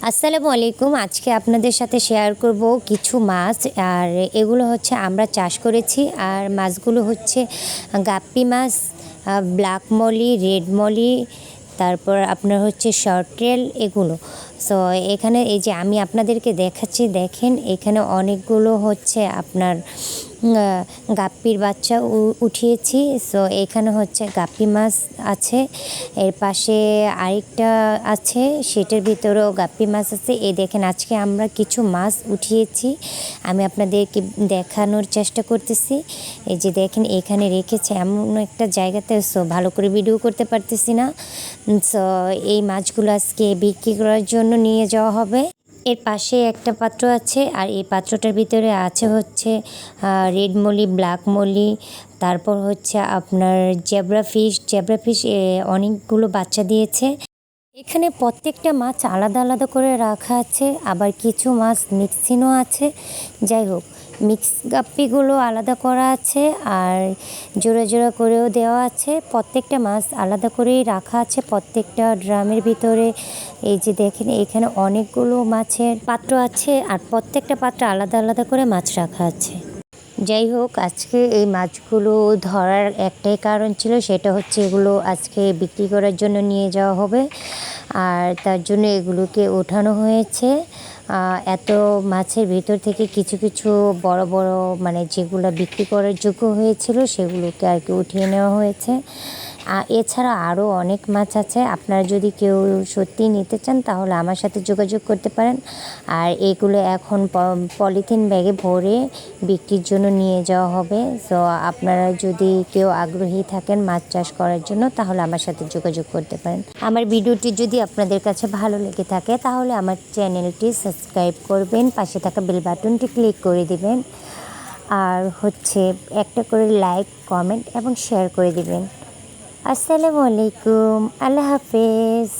আসসালামু আলাইকুম। আজকে আপনাদের সাথে শেয়ার করব কিছু মাছ। আর এগুলো হচ্ছে আমরা চাষ করেছি। আর মাছগুলো হচ্ছে গাপ্পি মাছ, ব্ল্যাক মলি, রেড মলি, তারপর আপনার হচ্ছে শর্টেল এগুলো। সো এখানে এই যে আমি আপনাদেরকে দেখাচ্ছি, দেখেন এখানে অনেকগুলো হচ্ছে আপনার গাপ্পির বাচ্চা উঠিয়েছি। সো এখানে হচ্ছে গাপ্পি মাছ আছে, এর পাশে আরেকটা আছে, সেটার ভিতরেও গাপ্পি মাছ আছে। এই দেখেন আজকে আমরা কিছু মাছ উঠিয়েছি, আমি আপনাদেরকে দেখানোর চেষ্টা করতেছি। এই যে দেখেন এখানে রেখেছে এমন একটা জায়গাতে, সো ভালো করে ভিডিও করতে পারতেছি না। সো এই মাছগুলো আজকে বিক্রি করার জন্য নিয়ে যাওয়া হবে। এর পাশে একটা পাত্র আছে, আর এই পাত্রটার ভিতরে আছে হচ্ছে রেড মলি, ব্ল্যাক মলি, তারপর হচ্ছে আপনার জেব্রা ফিশ অনেকগুলো বাচ্চা দিয়েছে। এখানে প্রত্যেকটা মাছ আলাদা আলাদা করে রাখা আছে, আবার কিছু মাছ মিক্সিনও আছে। যাই হোক, মিক্স গাপ্পিগুলো আলাদা করা আছে, আর জোড়া জোড়া করেও দেওয়া আছে। প্রত্যেকটা মাছ আলাদা করেই রাখা আছে প্রত্যেকটা ড্রামের ভিতরে। এই যে দেখেন এখানে অনেকগুলো মাছের পাত্র আছে, আর প্রত্যেকটা পাত্রে আলাদা আলাদা করে মাছ রাখা আছে। যাই হোক, আজকে এই মাছগুলো ধরার একটাই কারণ ছিল, সেটা হচ্ছে এগুলো আজকে বিক্রি করার জন্য নিয়ে যাওয়া হবে, আর তার জন্য এগুলোকে ওঠানো হয়েছে। এত মাছের ভিতর থেকে কিছু কিছু বড় বড় মানে যেগুলো বিক্রি করার যোগ্য হয়েছিল সেগুলোকে আর কি উঠিয়ে নেওয়া হয়েছে। এছাড়া আরও অনেক মাছ আছে, আপনারা যদি কেউ সত্যি নিতে চান তাহলে আমার সাথে যোগাযোগ করতে পারেন। আর এগুলো এখন পলিথিন ব্যাগে ভরে বিক্রির জন্য নিয়ে যাওয়া হবে। সো আপনারা যদি কেউ আগ্রহী থাকেন মাছ চাষ করার জন্য তাহলে আমার সাথে যোগাযোগ করতে পারেন। আমার ভিডিওটি যদি আপনাদের কাছে ভালো লেগে থাকে তাহলে আমার চ্যানেলটি সাবস্ক্রাইব করবেন, পাশে থাকা বেল বাটনটি ক্লিক করে দিবেন, আর হচ্ছে একটা করে লাইক, কমেন্ট এবং শেয়ার করে দিবেন। আসসালামু আলাইকুম, আল্লাহ হাফেজ।